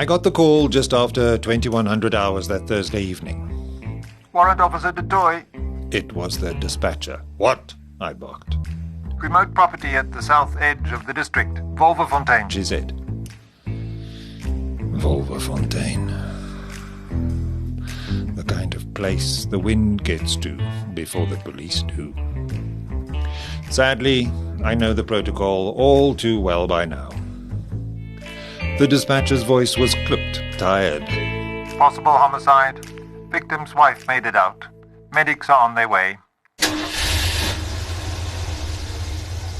I got the call just after 2100 hours that Thursday evening. Warrant Officer DeToy. It was the dispatcher. What? I barked. Remote property at the south edge of the district. Wolverfontein. She said. Wolverfontein. The kind of place the wind gets to before the police do. Sadly, I know the protocol all too well by now. The dispatcher's voice was clipped, tired. Possible homicide. Victim's wife made it out. Medics are on their way.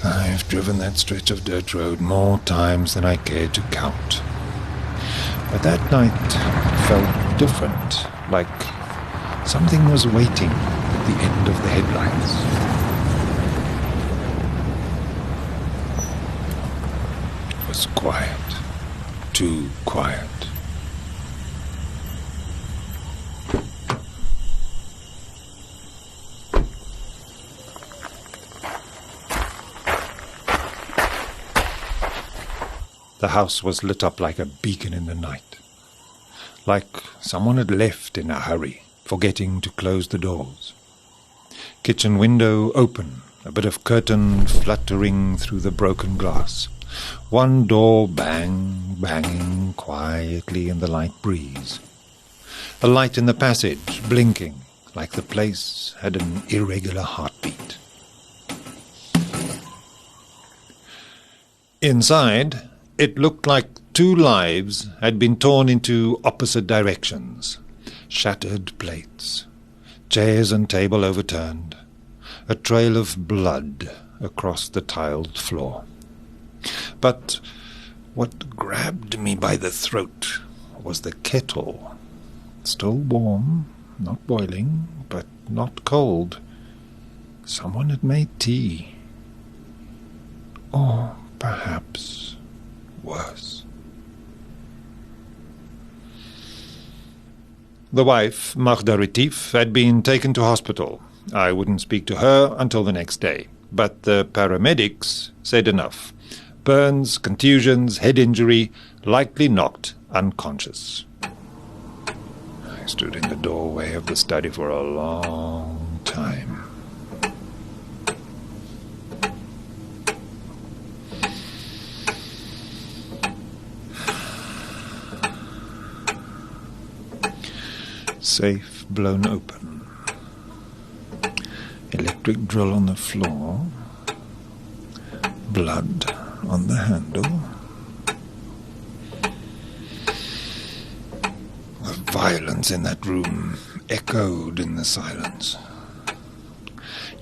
I've driven that stretch of dirt road more times than I care to count. But that night felt different, like something was waiting at the end of the headlights. It was quiet. Too quiet. The house was lit up like a beacon in the night. Like someone had left in a hurry, forgetting to close the doors. Kitchen window open, a bit of curtain fluttering through the broken glass. One door banging quietly in the light breeze. A light in the passage blinking like the place had an irregular heartbeat. Inside, it looked like two lives had been torn into opposite directions. Shattered plates, chairs and table overturned, a trail of blood across the tiled floor. But what grabbed me by the throat was the kettle. Still warm, not boiling, but not cold. Someone had made tea. Or perhaps worse. The wife, Magda Retief, had been taken to hospital. I wouldn't speak to her until the next day, but the paramedics said enough. Burns, contusions, head injury, likely knocked unconscious. I stood in the doorway of the study for a long time. Safe blown open. Electric drill on the floor. Blood on the handle. The violence in that room echoed in the silence.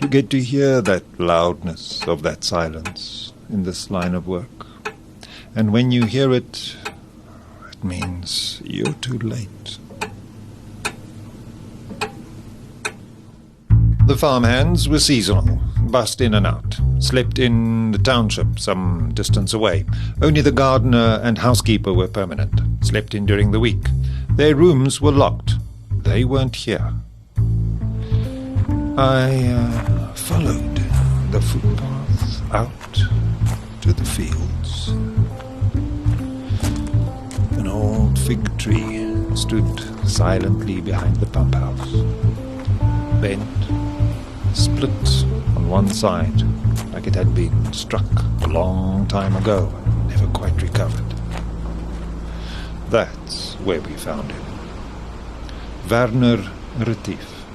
You get to hear that loudness of that silence in this line of work. And when you hear it, it means you're too late. The farmhands were seasonal, bussed in and out, slept in the township some distance away. Only the gardener and housekeeper were permanent, slept in during the week. Their rooms were locked. They weren't here. I followed the footpath out to the fields. An old fig tree stood silently behind the pump house, bent, split on one side, like it had been struck a long time ago and never quite recovered. That's where we found him. Werner Retief,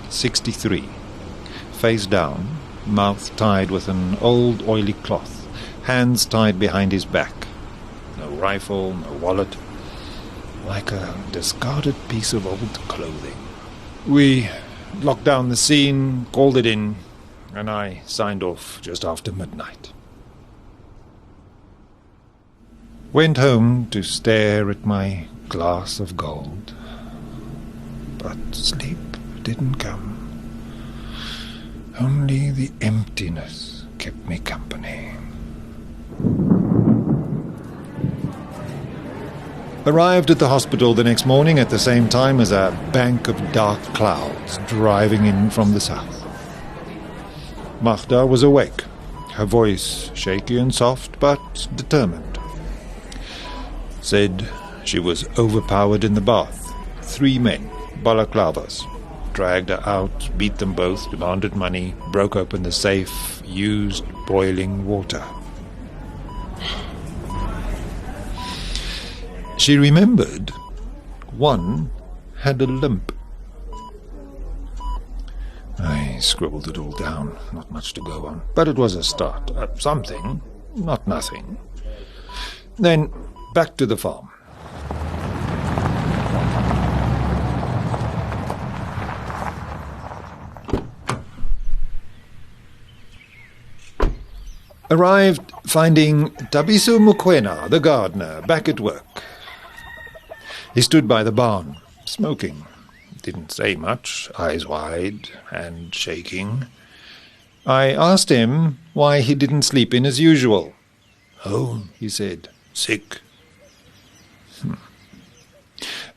63, face down, mouth tied with an old oily cloth, hands tied behind his back. No rifle, no wallet, like a discarded piece of old clothing. We locked down the scene, called it in, and I signed off just after midnight. Went home to stare at my glass of gold. But sleep didn't come. Only the emptiness kept me company. Arrived at the hospital the next morning at the same time as a bank of dark clouds driving in from the south. Magda was awake, her voice shaky and soft, but determined. Said She was overpowered in the bath. 3 men, balaclavas, dragged her out, beat them both, demanded money, broke open the safe, used boiling water. She remembered one had a limp. I scribbled it all down, not much to go on, but it was a start. Something, not nothing. Then back to the farm. Arrived finding Thabiso Mokoena, the gardener, back at work. He stood by the barn, smoking. Didn't say much, eyes wide, hand shaking. I asked him why he didn't sleep in as usual. "Oh," he said, "sick."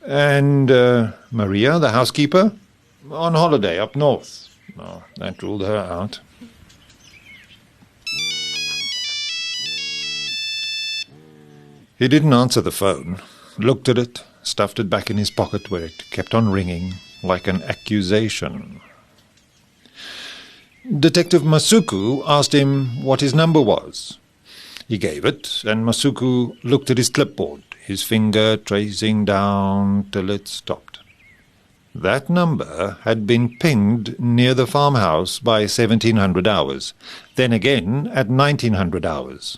And Maria, the housekeeper? On holiday up north. Oh, that ruled her out. He didn't answer the phone, looked at it, stuffed it back in his pocket where it kept on ringing like an accusation. Detective Masuku asked him what his number was. He gave it, and Masuku looked at his clipboard, his finger tracing down till it stopped. That number had been pinged near the farmhouse by 1700 hours, then again at 1900 hours.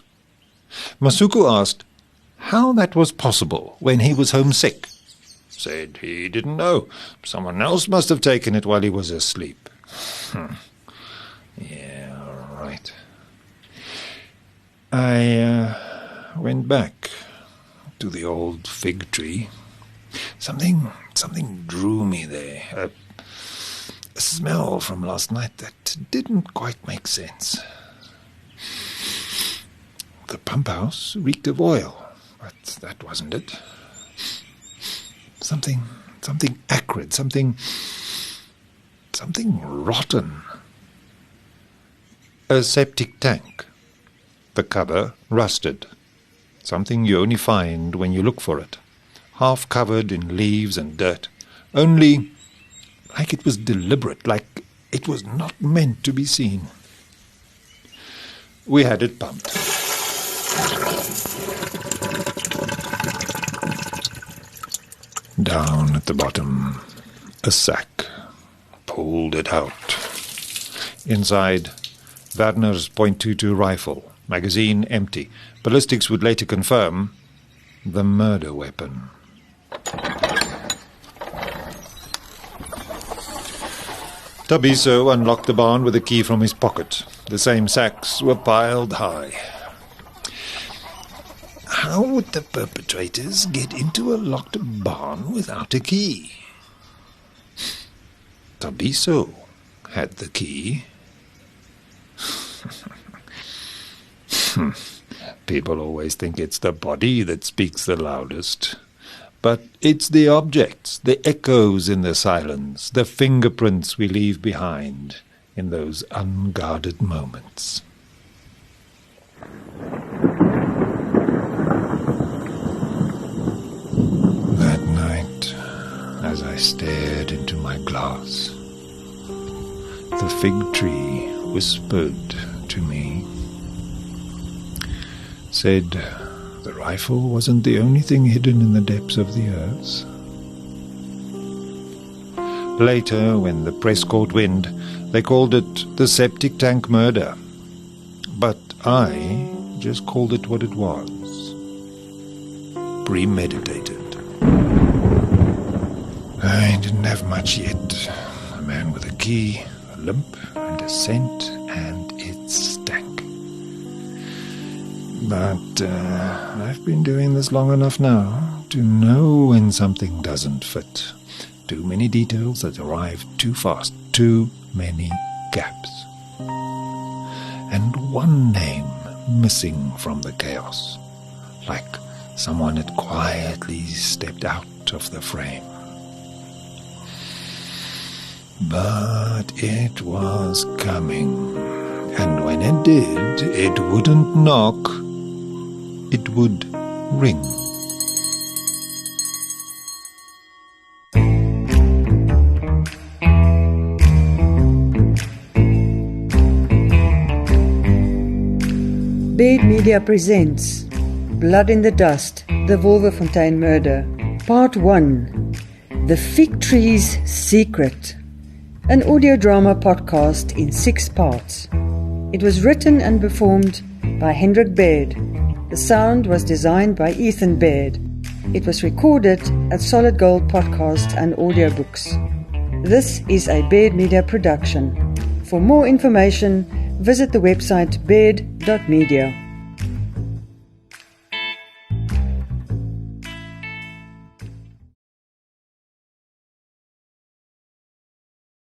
Masuku asked how that was possible when he was homesick. Said he didn't know. Someone else must have taken it while he was asleep. Yeah, right. I went back to the old fig tree. Something drew me there. A smell from last night that didn't quite make sense. The pump house reeked of oil. But that wasn't it. Something acrid, something rotten. A septic tank. The cover rusted. Something you only find when you look for it. Half covered in leaves and dirt. Only like it was deliberate, like it was not meant to be seen. We had it pumped. Down at the bottom, a sack. Pulled it out. Inside, Werner's .22 rifle, magazine empty. Ballistics would later confirm the murder weapon. Thabiso unlocked the barn with a key from his pocket. The same sacks were piled high. How would the perpetrators get into a locked barn without a key? Thabiso had the key. People always think it's the body that speaks the loudest. But it's the objects, the echoes in the silence, the fingerprints we leave behind in those unguarded moments. That night, as I stared into my glass, the fig tree whispered to me, said the rifle wasn't the only thing hidden in the depths of the earth. Later, when the press caught wind, they called it the septic tank murder. But I just called it what it was. Premeditated. I didn't have much yet. A man with a key, a limp, and a scent, and it stank. But I've been doing this long enough now to know when something doesn't fit. Too many details that arrive too fast. Too many gaps. And one name missing from the chaos. Like someone had quietly stepped out of the frame. But it was coming. And when it did, it wouldn't knock. It would ring. Baird Media presents Blood in the Dust, The Wolverfontein Murder, Part 1, The Fig Tree's Secret, an audio drama podcast in 6 parts. It was written and performed by Hendrik Baird. The sound was designed by Ethan Baird. It was recorded at Solid Gold Podcast and Audiobooks. This is a Baird Media production. For more information, visit the website baird.media.